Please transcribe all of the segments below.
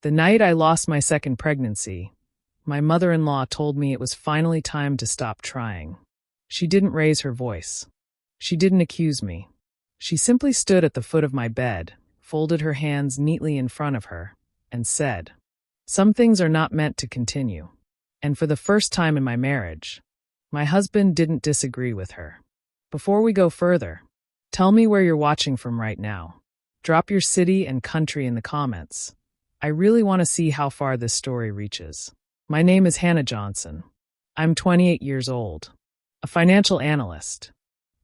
The night I lost my second pregnancy, my mother-in-law told me it was finally time to stop trying. She didn't raise her voice. She didn't accuse me. She simply stood at the foot of my bed, folded her hands neatly in front of her, and said, "Some things are not meant to continue." And for the first time in my marriage, my husband didn't disagree with her. Before we go further, tell me where you're watching from right now. Drop your city and country in the comments. I really want to see how far this story reaches. My name is Hannah Johnson. I'm 28 years old, a financial analyst,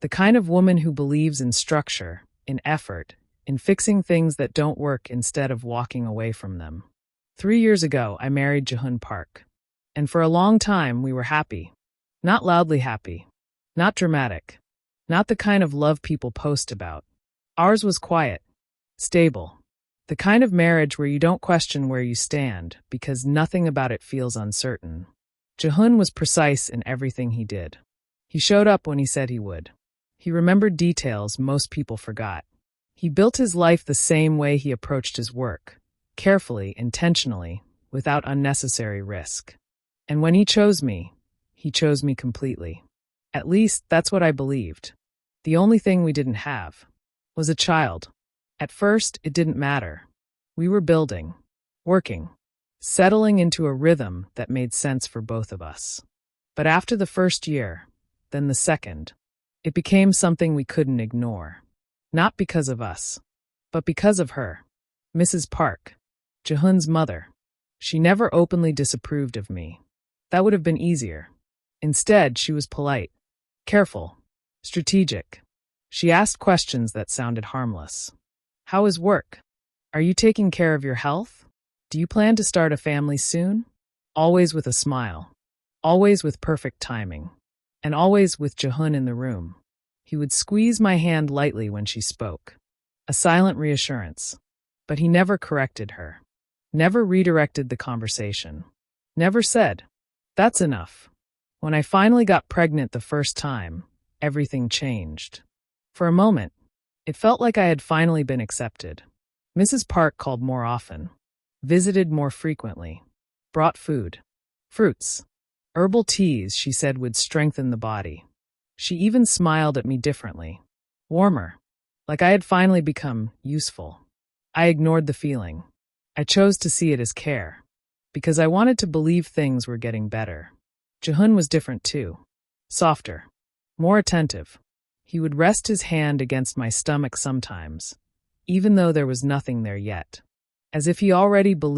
the kind of woman who believes in structure, in effort, in fixing things that don't work instead of walking away from them. 3 years ago, I married Jahun Park. And for a long time, we were happy. Not loudly happy. Not dramatic. Not the kind of love people post about. Ours was quiet. Stable. The kind of marriage where you don't question where you stand because nothing about it feels uncertain. Jahun was precise in everything he did. He showed up when he said he would. He remembered details most people forgot. He built his life the same way he approached his work. Carefully, intentionally, without unnecessary risk. And when he chose me completely. At least, that's what I believed. The only thing we didn't have was a child. At first, it didn't matter. We were building, working, settling into a rhythm that made sense for both of us. But after the first year, then the second, it became something we couldn't ignore. Not because of us, but because of her. Mrs. Park, Jahun's mother. She never openly disapproved of me. That would have been easier. Instead, she was polite, careful, strategic. She asked questions that sounded harmless. How is work? Are you taking care of your health? Do you plan to start a family soon? Always with a smile. Always with perfect timing. And always with Jahun in the room. He would squeeze my hand lightly when she spoke. A silent reassurance. But he never corrected her. Never redirected the conversation. Never said, "That's enough." When I finally got pregnant the first time, everything changed. For a moment, it felt like I had finally been accepted. Mrs. Park called more often, visited more frequently, brought food, fruits, herbal teas she said would strengthen the body. She even smiled at me differently, warmer, like I had finally become useful. I ignored the feeling. I chose to see it as care, because I wanted to believe things were getting better. Jahun was different too, softer, more attentive. He would rest his hand against my stomach sometimes, even though there was nothing there yet, as if he already believed